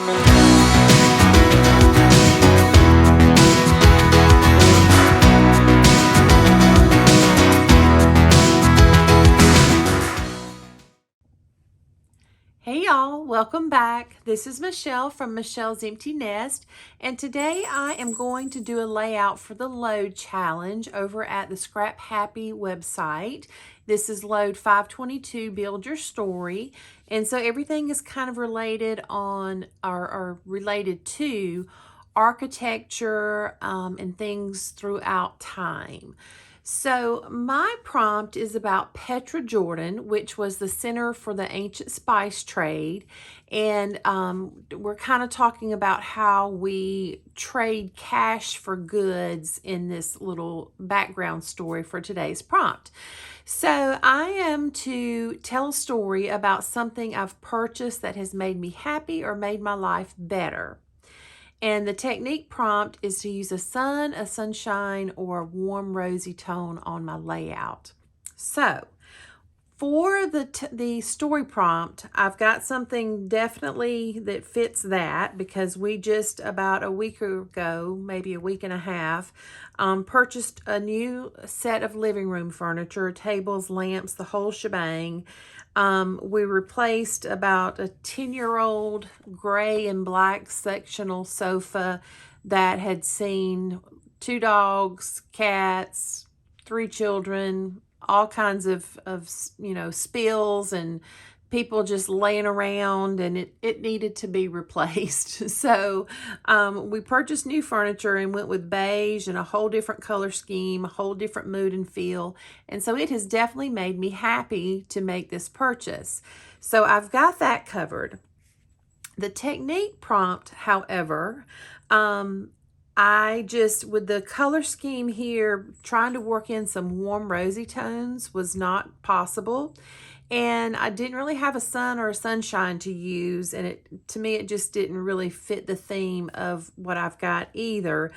Hey y'all, welcome back. This is Michelle from Michelle's Empty Nest, and today I am going to do a layout for the load challenge over at the Scrap Happy website. This is load 522, Build Your Story, and so everything is kind of related on or related to architecture and things throughout time. So my prompt is about Petra Jordan, which was the center for the ancient spice trade. And we're kind of talking about how we trade cash for goods in this little background story for today's prompt. So I am to tell a story about something I've purchased that has made me happy or made my life better. And the technique prompt is to use a sun, a sunshine, or a warm rosy tone on my layout. So for the story prompt, I've got something definitely that fits that, because we just about a week ago, maybe a week and a half, purchased a new set of living room furniture, tables, lamps, the whole shebang. We replaced about a 10-year-old gray and black sectional sofa that had seen 2 dogs, cats, 3 children, all kinds of spills and people just laying around, and it needed to be replaced. So we purchased new furniture and went with beige and a whole different color scheme, a whole different mood and feel. And so it has definitely made me happy to make this purchase. So I've got that covered. The technique prompt, however, I just, with the color scheme here, trying to work in some warm rosy tones was not possible. And I didn't really have a sun or a sunshine to use, and to me it just didn't really fit the theme of what I've got either.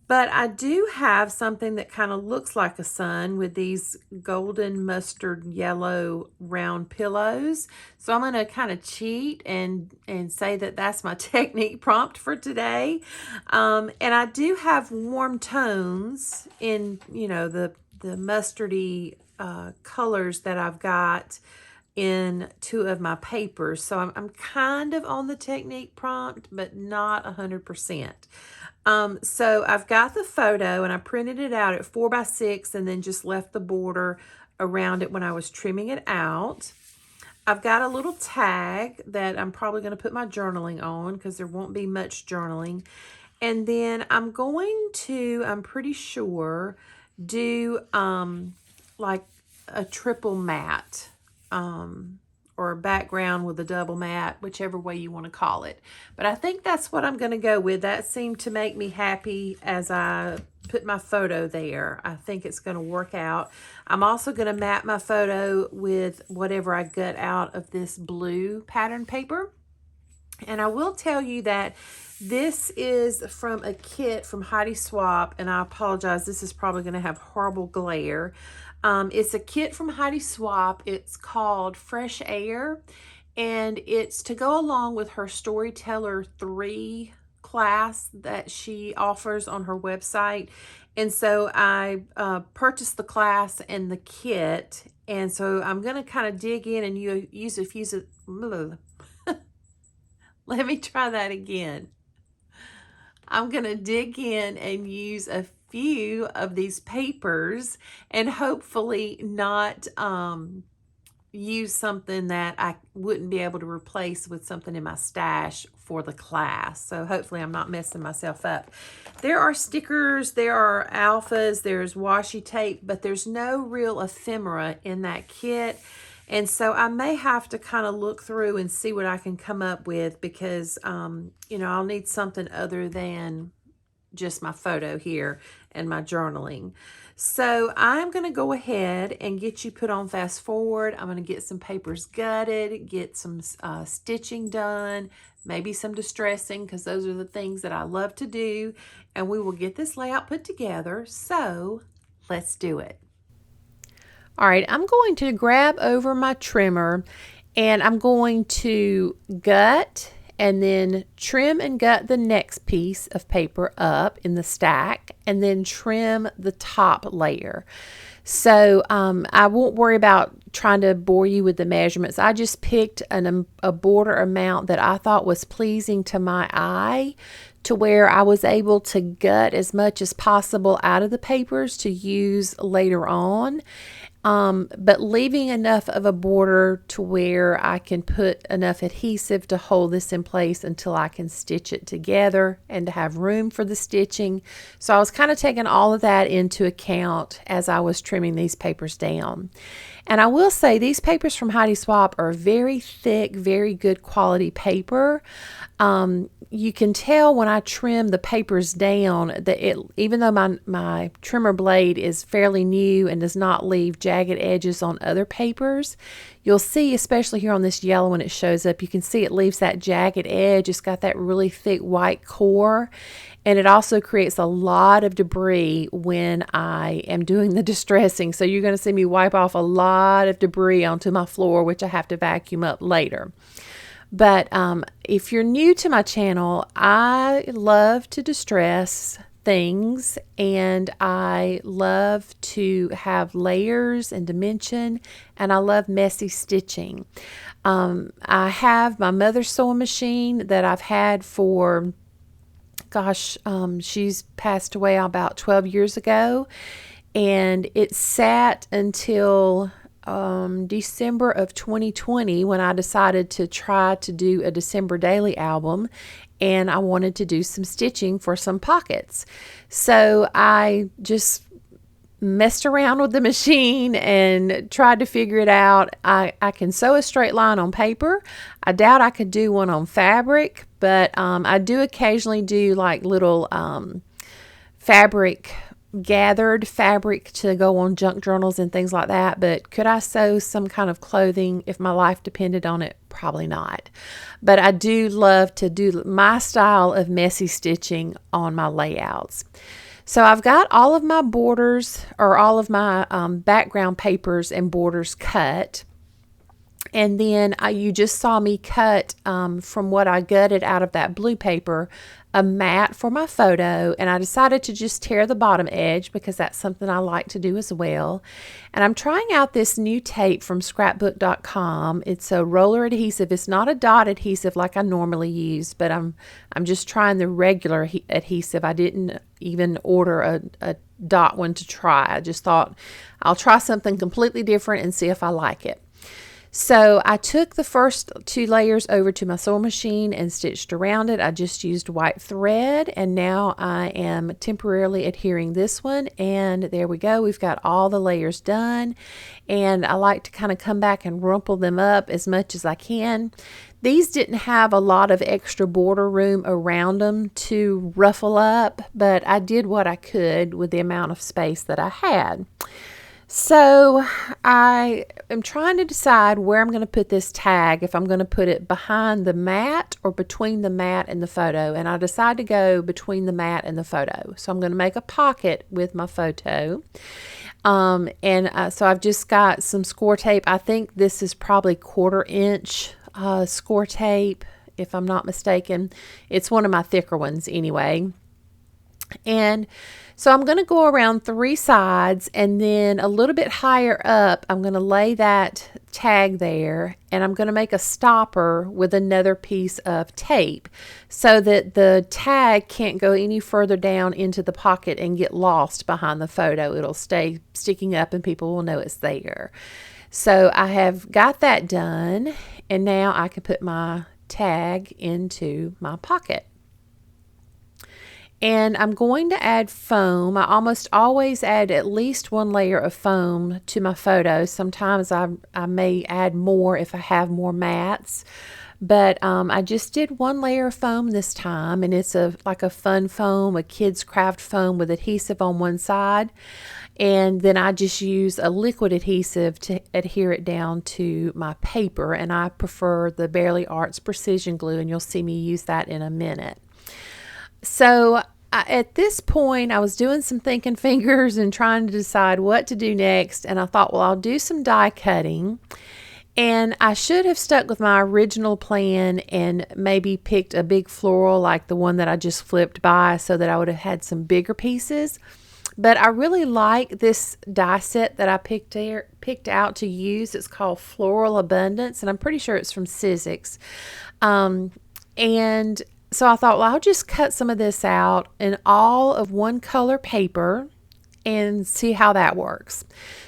But I do have something that kind of looks like a sun with these golden mustard yellow round pillows. So I'm going to kind of cheat and say that that's my technique prompt for today. And I do have warm tones in, the mustardy colors that I've got in 2 of my papers. So I'm kind of on the technique prompt, but not 100%. So I've got the photo and I printed it out at 4x6 and then just left the border around it when I was trimming it out. I've got a little tag that I'm probably going to put my journaling on because there won't be much journaling. And then I'm going to, I'm pretty sure, do like a triple matte. Or a background with a double matte, whichever way you want to call it. But I think that's what I'm going to go with. That seemed to make me happy as I put my photo there. I think it's going to work out. I'm also going to map my photo with whatever I gut out of this blue pattern paper. And I will tell you that this is from a kit from Heidi Swapp, and I apologize, this is probably going to have horrible glare. It's a kit from Heidi Swapp. It's called Fresh Air, and it's to go along with her Storyteller 3 class that she offers on her website. And so I purchased the class and the kit, and so I'm going to kind of dig in and use it. Let me try that again. I'm going to dig in and use a few of these papers and hopefully not use something that I wouldn't be able to replace with something in my stash for the class. So hopefully I'm not messing myself up. There are stickers, there are alphas, there's washi tape, but there's no real ephemera in that kit. And so I may have to kind of look through and see what I can come up with, because, I'll need something other than just my photo here and my journaling. So I'm going to go ahead and get you put on fast forward. I'm going to get some papers gutted, get some stitching done, maybe some distressing, because those are the things that I love to do. And we will get this layout put together. So let's do it. All right, I'm going to grab over my trimmer and I'm going to gut and then trim and gut the next piece of paper up in the stack, and then trim the top layer. So I won't worry about trying to bore you with the measurements. I just picked a border amount that I thought was pleasing to my eye, to where I was able to gut as much as possible out of the papers to use later on. But leaving enough of a border to where I can put enough adhesive to hold this in place until I can stitch it together and to have room for the stitching. So I was kind of taking all of that into account as I was trimming these papers down. And I will say these papers from Heidi Swapp are very thick, very good quality paper. You can tell when I trim the papers down that even though my trimmer blade is fairly new and does not leave jagged edges on other papers, you'll see, especially here on this yellow when it shows up, you can see it leaves that jagged edge. It's got that really thick white core. And it also creates a lot of debris when I am doing the distressing. So you're going to see me wipe off a lot of debris onto my floor, which I have to vacuum up later. But if you're new to my channel, I love to distress things, and I love to have layers and dimension, and I love messy stitching. I have my mother's sewing machine that I've had for, she's passed away about 12 years ago, and it sat until December of 2020 when I decided to try to do a December daily album, and I wanted to do some stitching for some pockets. So I just messed around with the machine and tried to figure it out. I can sew a straight line on paper. I doubt I could do one on fabric, but I do occasionally do like little gathered fabric to go on junk journals and things like that. But could I sew some kind of clothing if my life depended on it? Probably not. But I do love to do my style of messy stitching on my layouts. So I've got all of my borders, or all of my background papers and borders cut. And then you just saw me cut from what I gutted out of that blue paper, a mat for my photo, and I decided to just tear the bottom edge because that's something I like to do as well. And I'm trying out this new tape from Scrapbook.com. It's a roller adhesive. It's not a dot adhesive like I normally use, but I'm just trying the regular adhesive. I didn't even order a dot one to try. I just thought I'll try something completely different and see if I like it. So I took the first 2 layers over to my sewing machine and stitched around it. I just used white thread, and now I am temporarily adhering this one, and there we go. We've got all the layers done, and I like to kind of come back and rumple them up as much as I can. These didn't have a lot of extra border room around them to ruffle up, but I did what I could with the amount of space that I had. So I am trying to decide where I'm going to put this tag, if I'm going to put it behind the mat or between the mat and the photo. And I decided to go between the mat and the photo. So I'm going to make a pocket with my photo. So I've just got some score tape. I think this is probably 1/4 inch score tape, if I'm not mistaken. It's one of my thicker ones anyway. And so I'm going to go around 3 sides, and then a little bit higher up, I'm going to lay that tag there, and I'm going to make a stopper with another piece of tape so that the tag can't go any further down into the pocket and get lost behind the photo. It'll stay sticking up and people will know it's there. So I have got that done, and now I can put my tag into my pocket. And I'm going to add foam. I almost always add at least 1 layer of foam to my photo. Sometimes I may add more if I have more mats. But I just did 1 layer of foam this time, and it's like a fun foam, a kid's craft foam with adhesive on one side. And then I just use a liquid adhesive to adhere it down to my paper. And I prefer the Bearly Arts Precision Glue, and you'll see me use that in a minute. So at this point, I was doing some thinking fingers and trying to decide what to do next. And I thought, well, I'll do some die cutting. And I should have stuck with my original plan and maybe picked a big floral like the one that I just flipped by so that I would have had some bigger pieces. But I really like this die set that I picked out to use. It's called Floral Abundance, and I'm pretty sure it's from Sizzix. And so I thought, well, I'll just cut some of this out in all of one color paper and see how that works.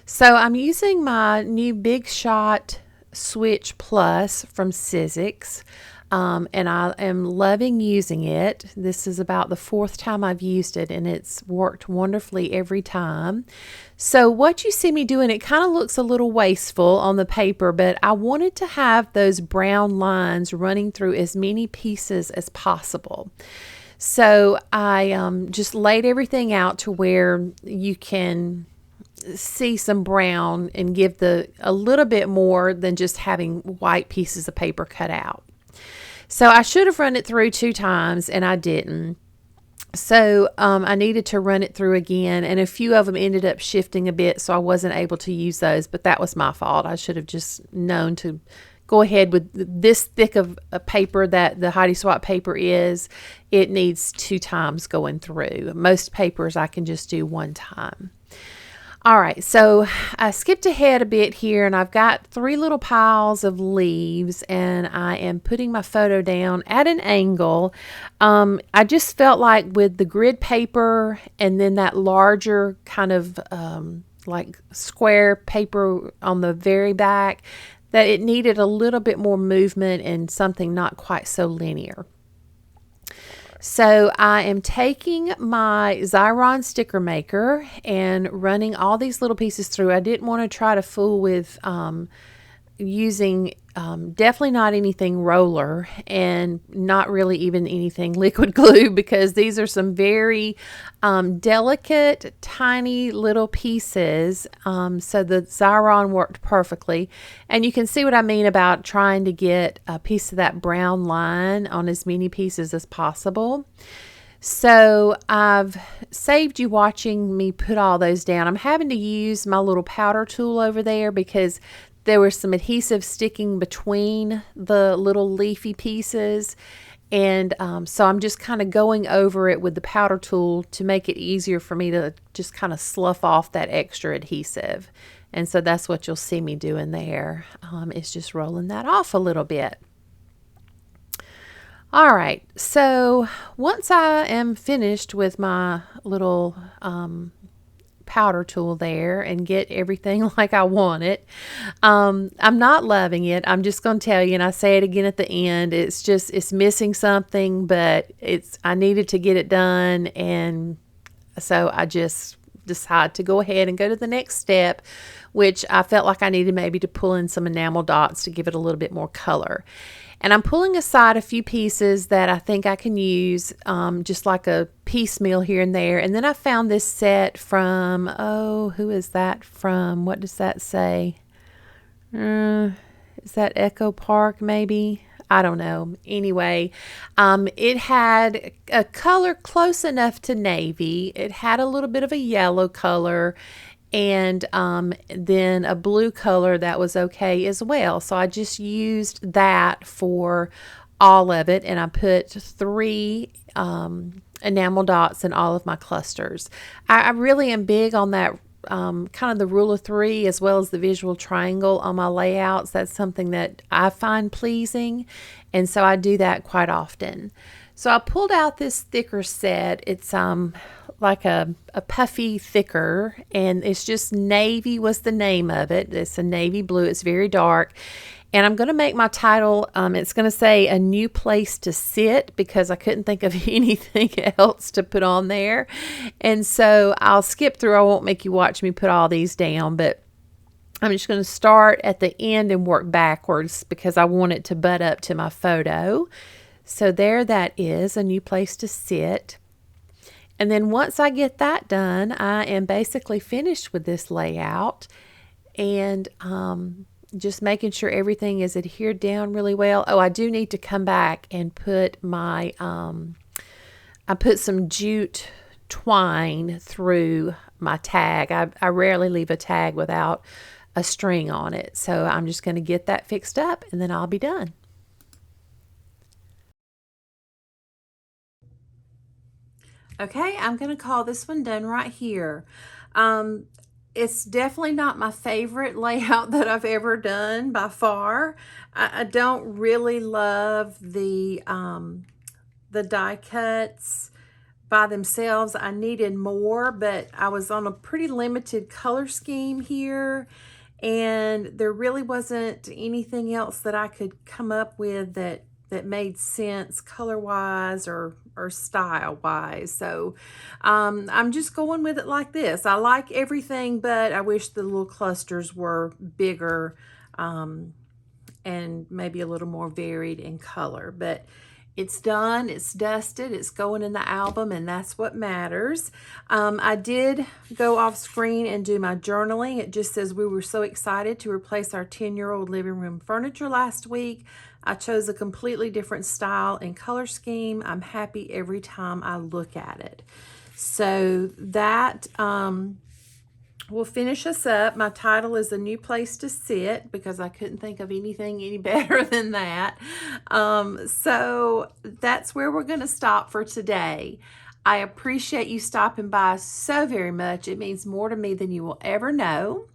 So I'm using my new Big Shot Switch Plus from Sizzix. And I am loving using it. This is about the 4th time I've used it, and it's worked wonderfully every time. So what you see me doing, it kind of looks a little wasteful on the paper, but I wanted to have those brown lines running through as many pieces as possible. So I just laid everything out to where you can see some brown and give a little bit more than just having white pieces of paper cut out. So I should have run it through 2 times, and I didn't. So I needed to run it through again, and a few of them ended up shifting a bit, so I wasn't able to use those, but that was my fault. I should have just known to go ahead with this thick of a paper that the Heidi Swapp paper is. It needs 2 times going through. Most papers I can just do 1 time. All right, so I skipped ahead a bit here, and I've got 3 little piles of leaves, and I am putting my photo down at an angle. I just felt like with the grid paper and then that larger kind of like square paper on the very back, that it needed a little bit more movement and something not quite so linear. So I am taking my Xyron sticker maker and running all these little pieces through. I didn't want to try to fool with using definitely not anything roller and not really even anything liquid glue, because these are some very delicate, tiny little pieces. So the Xyron worked perfectly. And you can see what I mean about trying to get a piece of that brown line on as many pieces as possible. So I've saved you watching me put all those down. I'm having to use my little powder tool over there because there was some adhesive sticking between the little leafy pieces. And so I'm just kind of going over it with the powder tool to make it easier for me to just kind of slough off that extra adhesive. And so that's what you'll see me doing there. Is just rolling that off a little bit. All right, so once I am finished with my little powder tool there and get everything like I want it, I'm not loving it. I'm just going to tell you, and I say it again at the end, it's missing something, but I needed to get it done, and so I just decided to go ahead and go to the next step, which I felt like I needed maybe to pull in some enamel dots to give it a little bit more color. And I'm pulling aside a few pieces that I think I can use, just like a piecemeal here and there. And then I found this set from, who is that from? What does that say? Is that Echo Park maybe? I don't know. Anyway, it had a color close enough to navy. It had a little bit of a yellow color, and then a blue color that was okay as well. So I just used that for all of it, and I put 3 enamel dots in all of my clusters. I really am big on that kind of the rule of 3 as well as the visual triangle on my layouts. That's something that I find pleasing, and so I do that quite often. So I pulled out this thicker set. It's like a puffy thicker, and it's just navy was the name of it. It's a navy blue. It's very dark. And I'm going to make my title, it's going to say A New Place to Sit, because I couldn't think of anything else to put on there. And so I'll skip through. I won't make you watch me put all these down, but I'm just going to start at the end and work backwards because I want it to butt up to my photo. So there that is, A New Place to Sit. And then once I get that done, I am basically finished with this layout, and just making sure everything is adhered down really well. Oh, I do need to come back and put my, I put some jute twine through my tag. I rarely leave a tag without a string on it. So I'm just going to get that fixed up and then I'll be done. Okay, I'm going to call this one done right here. It's definitely not my favorite layout that I've ever done by far. I don't really love the die cuts by themselves. I needed more, but I was on a pretty limited color scheme here, and there really wasn't anything else that I could come up with that made sense color-wise or style-wise. So I'm just going with it like this. I like everything, but I wish the little clusters were bigger and maybe a little more varied in color. But it's done, it's dusted, it's going in the album, and that's what matters. I did go off screen and do my journaling. It just says we were so excited to replace our 10-year-old living room furniture last week. I chose a completely different style and color scheme. I'm happy every time I look at it. So that will finish us up. My title is A New Place to Sit because I couldn't think of anything any better than that. So that's where we're going to stop for today. I appreciate you stopping by so very much. It means more to me than you will ever know.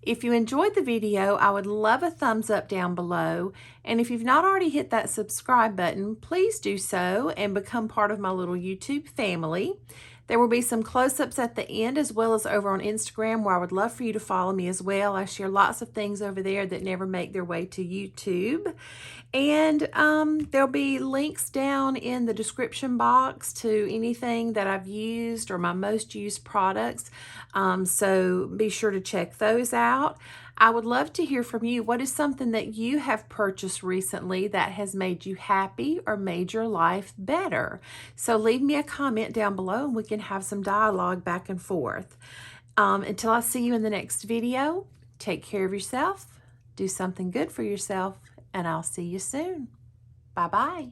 If you enjoyed the video, I would love a thumbs up down below. And if you've not already hit that subscribe button, please do so and become part of my little YouTube family. There will be some close-ups at the end as well as over on Instagram where I would love for you to follow me as well. I share lots of things over there that never make their way to YouTube. And there'll be links down in the description box to anything that I've used or my most used products. So be sure to check those out. I would love to hear from you. What is something that you have purchased recently that has made you happy or made your life better? So leave me a comment down below and we can have some dialogue back and forth. Until I see you in the next video, take care of yourself, do something good for yourself, and I'll see you soon. Bye-bye.